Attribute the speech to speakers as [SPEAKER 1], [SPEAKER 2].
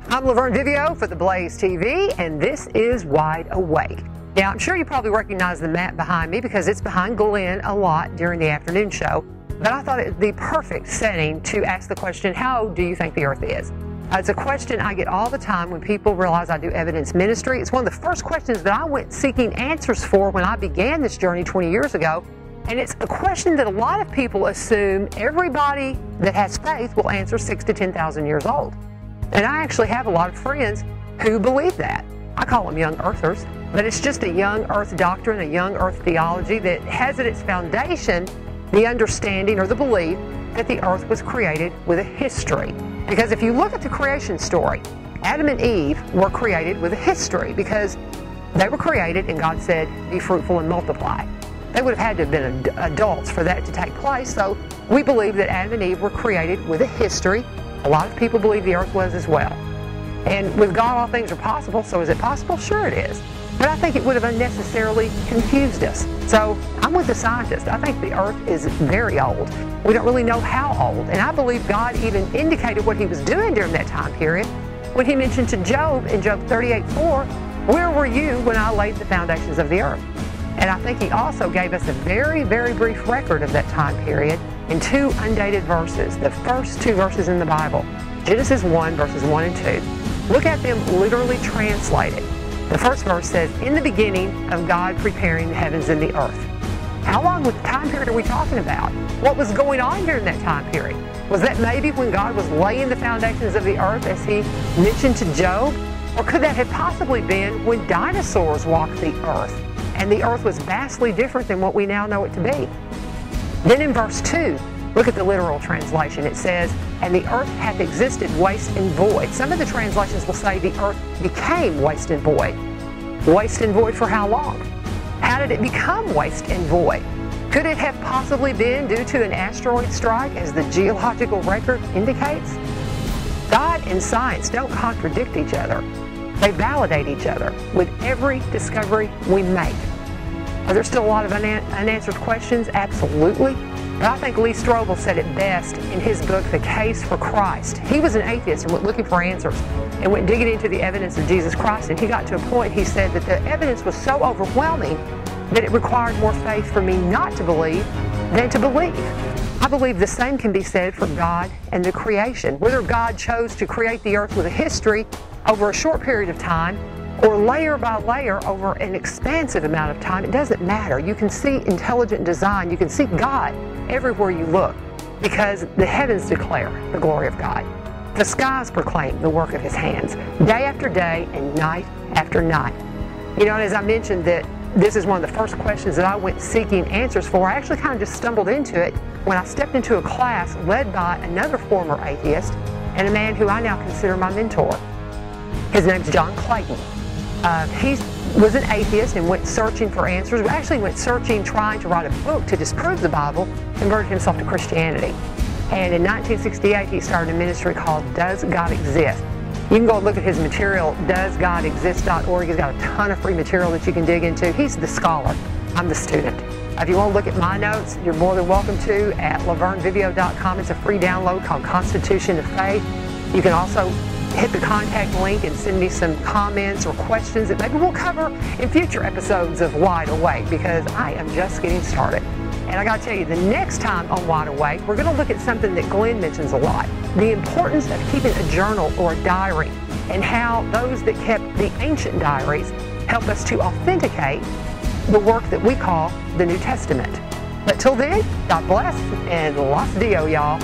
[SPEAKER 1] I'm LaVern Vivio for the Blaze TV, and this is Wide Awake. Now, I'm sure you probably recognize the map behind me because it's behind Glenn a lot during the afternoon show. But I thought it would be perfect setting to ask the question, how old do you think the Earth is? It's a question I get all the time when people realize I do evidence ministry. It's one of the first questions that I went seeking answers for when I began this journey 20 years ago. And it's a question that a lot of people assume everybody that has faith will answer 6,000 to 10,000 years old. And I actually have a lot of friends who believe that. I call them young earthers, but it's just a young earth doctrine, a young earth theology that has at its foundation the understanding or the belief that the earth was created with a history. Because if you look at the creation story, Adam and Eve were created with a history because they were created and God said, be fruitful and multiply. They would have had to have been adults for that to take place, so we believe that Adam and Eve were created with a history. A lot of people believe the earth was as well. And with God, all things are possible, so is it possible? Sure it is. But I think it would have unnecessarily confused us. So I'm with the scientists. I think the earth is very old. We don't really know how old. And I believe God even indicated what he was doing during that time period when he mentioned to Job in Job 38:4, where were you when I laid the foundations of the earth? And I think he also gave us a very, very brief record of that time period in two undated verses, the first two verses in the Bible, Genesis 1, verses 1 and 2. Look at them literally translated. The first verse says, in the beginning of God preparing the heavens and the earth. How long of time period are we talking about? What was going on during that time period? Was that maybe when God was laying the foundations of the earth as he mentioned to Job? Or could that have possibly been when dinosaurs walked the earth and the earth was vastly different than what we now know it to be? Then in verse 2, look at the literal translation. It says, and the earth hath existed waste and void. Some of the translations will say the earth became waste and void. Waste and void for how long? How did it become waste and void? Could it have possibly been due to an asteroid strike, as the geological record indicates? God and science don't contradict each other. They validate each other with every discovery we make. Are there still a lot of unanswered questions? Absolutely. But I think Lee Strobel said it best in his book, The Case for Christ. He was an atheist and went looking for answers and went digging into the evidence of Jesus Christ. And he got to a point, he said, that the evidence was so overwhelming that it required more faith for me not to believe than to believe. I believe the same can be said for God and the creation. Whether God chose to create the earth with a history over a short period of time or layer by layer over an expansive amount of time, it doesn't matter. You can see intelligent design. You can see God everywhere you look because the heavens declare the glory of God. The skies proclaim the work of his hands, day after day and night after night. You know, and as I mentioned that this is one of the first questions that I went seeking answers for, I actually kind of just stumbled into it when I stepped into a class led by another former atheist and a man who I now consider my mentor. His name's John Clayton. He was an atheist and went searching for answers. We actually went searching, trying to write a book to disprove the Bible, converted himself to Christianity. And in 1968, he started a ministry called Does God Exist? You can go look at his material, doesgodexist.org. He's got a ton of free material that you can dig into. He's the scholar. I'm the student. If you want to look at my notes, you're more than welcome to at lavernvivio.com. It's a free download called Constitution of Faith. You can also hit the contact link and send me some comments or questions that maybe we'll cover in future episodes of Wide Awake, because I am just getting started. And I got to tell you, the next time on Wide Awake, we're going to look at something that Glenn mentions a lot, the importance of keeping a journal or a diary, and how those that kept the ancient diaries help us to authenticate the work that we call the New Testament. But till then, God bless and lots Dio, y'all.